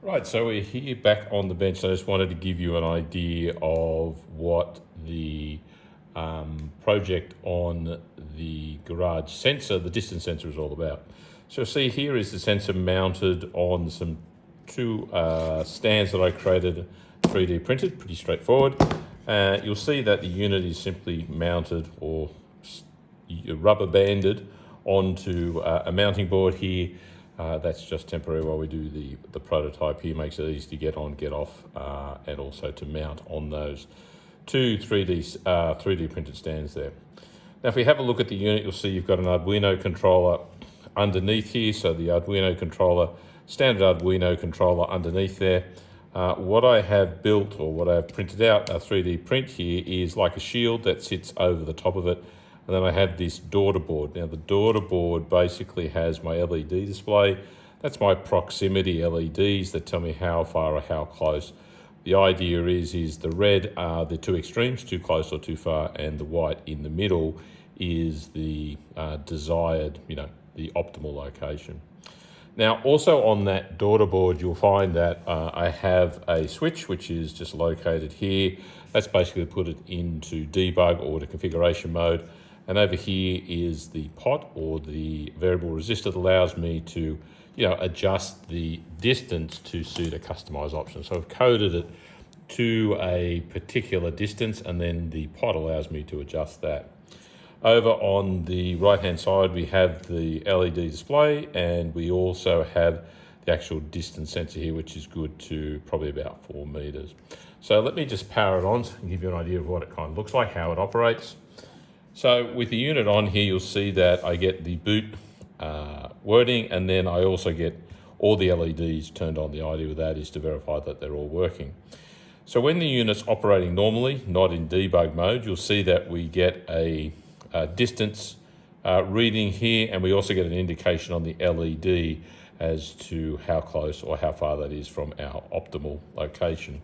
Right, so we're here back on the bench. I just wanted to give you an idea of what the project on the garage sensor, the distance sensor, is all about. So see, here is the sensor mounted on some two stands that I created, 3D printed, pretty straightforward. You'll see that the unit is simply mounted or rubber banded onto a mounting board here. That's just temporary while we do the prototype here. Makes it easy to get on, get off, and also to mount on those two 3D printed stands there. Now, if we have a look at the unit, you'll see you've got an Arduino controller underneath here. So the Arduino controller, standard Arduino controller underneath there. What I have built, or what I've printed out, a 3D print here, is like a shield that sits over the top of it. And then I have this daughter board. Now the daughter board basically has my LED display. That's my proximity LEDs that tell me how far or how close. The idea is the red are the two extremes, too close or too far, and the white in the middle is the desired, the optimal location. Now, also on that daughter board, you'll find that I have a switch, which is just located here. That's basically to put it into debug or to configuration mode. And over here is the pot, or the variable resistor, that allows me to, adjust the distance to suit a customized option. So I've coded it to a particular distance, and then the pot allows me to adjust that. Over on the right-hand side, we have the LED display, and we also have the actual distance sensor here, which is good to probably about 4 meters. So let me just power it on and give you an idea of what it kind of looks like, how it operates. So with the unit on here, you'll see that I get the boot wording, and then I also get all the LEDs turned on. The idea with that is to verify that they're all working. So when the unit's operating normally, not in debug mode, you'll see that we get a distance reading here, and we also get an indication on the LED as to how close or how far that is from our optimal location.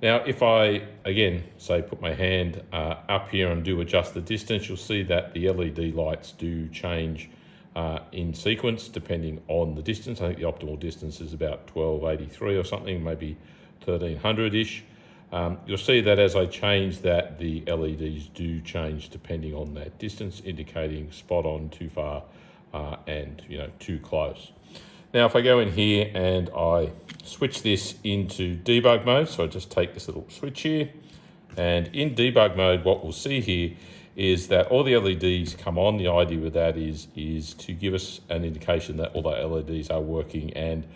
Now, if I, again, say put my hand up here and do adjust the distance, you'll see that the LED lights do change in sequence depending on the distance. I think the optimal distance is about 1283 or something, maybe 1300-ish. You'll see that as I change that, the LEDs do change depending on that distance, indicating spot on, too far, and too close. Now, if I go in here and I switch this into debug mode, so I just take this little switch here, and in debug mode, what we'll see here is that all the LEDs come on. The idea with that is to give us an indication that all the LEDs are working and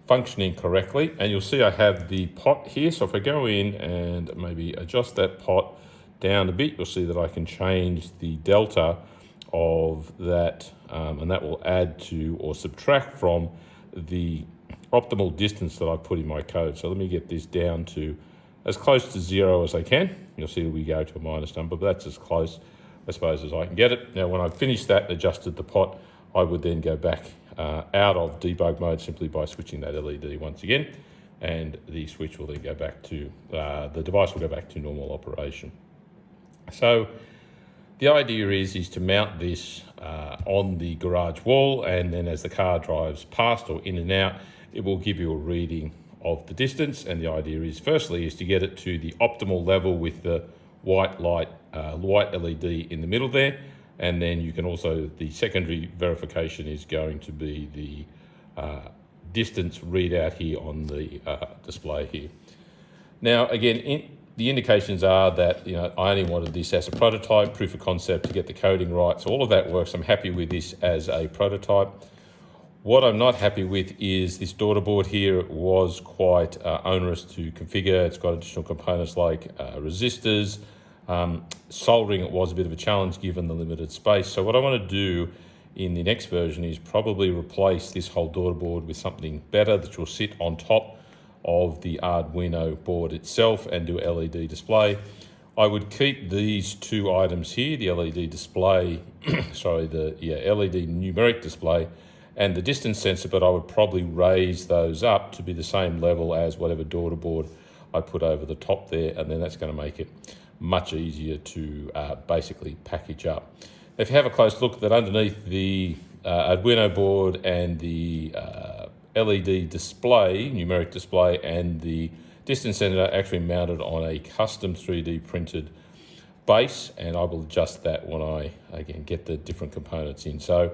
functioning correctly. And you'll see I have the pot here. So if I go in and maybe adjust that pot down a bit, you'll see that I can change the delta of that, and that will add to or subtract from the optimal distance that I put in my code. So let me get this down to as close to 0 as I can. You'll see that we go to a minus number, but that's as close, I suppose, as I can get it. Now, when I've finished that and adjusted the pot, I would then go back out of debug mode simply by switching that LED once again, and the switch will then go back to, the device will go back to normal operation. So the idea is to mount this on the garage wall, and then as the car drives past or in and out, it will give you a reading of the distance. And the idea is, firstly, is to get it to the optimal level with the white light, white LED in the middle there. And then you can also, the secondary verification is going to be the distance readout here on the display here. Now, again, the indications are that I only wanted this as a prototype, proof of concept, to get the coding right. So all of that works. I'm happy with this as a prototype. What I'm not happy with is this daughter board here. It was quite onerous to configure. It's got additional components like resistors. Soldering it was a bit of a challenge given the limited space. So what I want to do in the next version is probably replace this whole daughter board with something better that will sit on top of the Arduino board itself and do LED display. I would keep these two items here, the LED display, sorry, the LED numeric display and the distance sensor, but I would probably raise those up to be the same level as whatever daughter board I put over the top there, and then that's going to make it much easier to basically package up. If you have a close look, that underneath the Arduino board and the LED display, numeric display, and the distance sensor actually mounted on a custom 3D printed base, and I will adjust that when I, again, get the different components in. So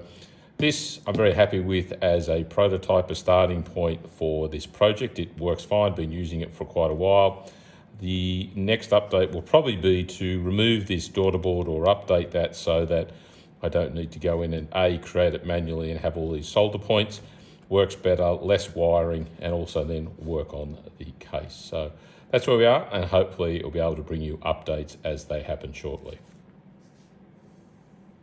this I'm very happy with as a prototype, a starting point for this project. It works fine, been using it for quite a while. The next update will probably be to remove this daughter board or update that so that I don't need to go in and create it manually and have all these solder points. Works better, less wiring, and also then work on the case. So that's where we are, and hopefully it'll be able to bring you updates as they happen shortly.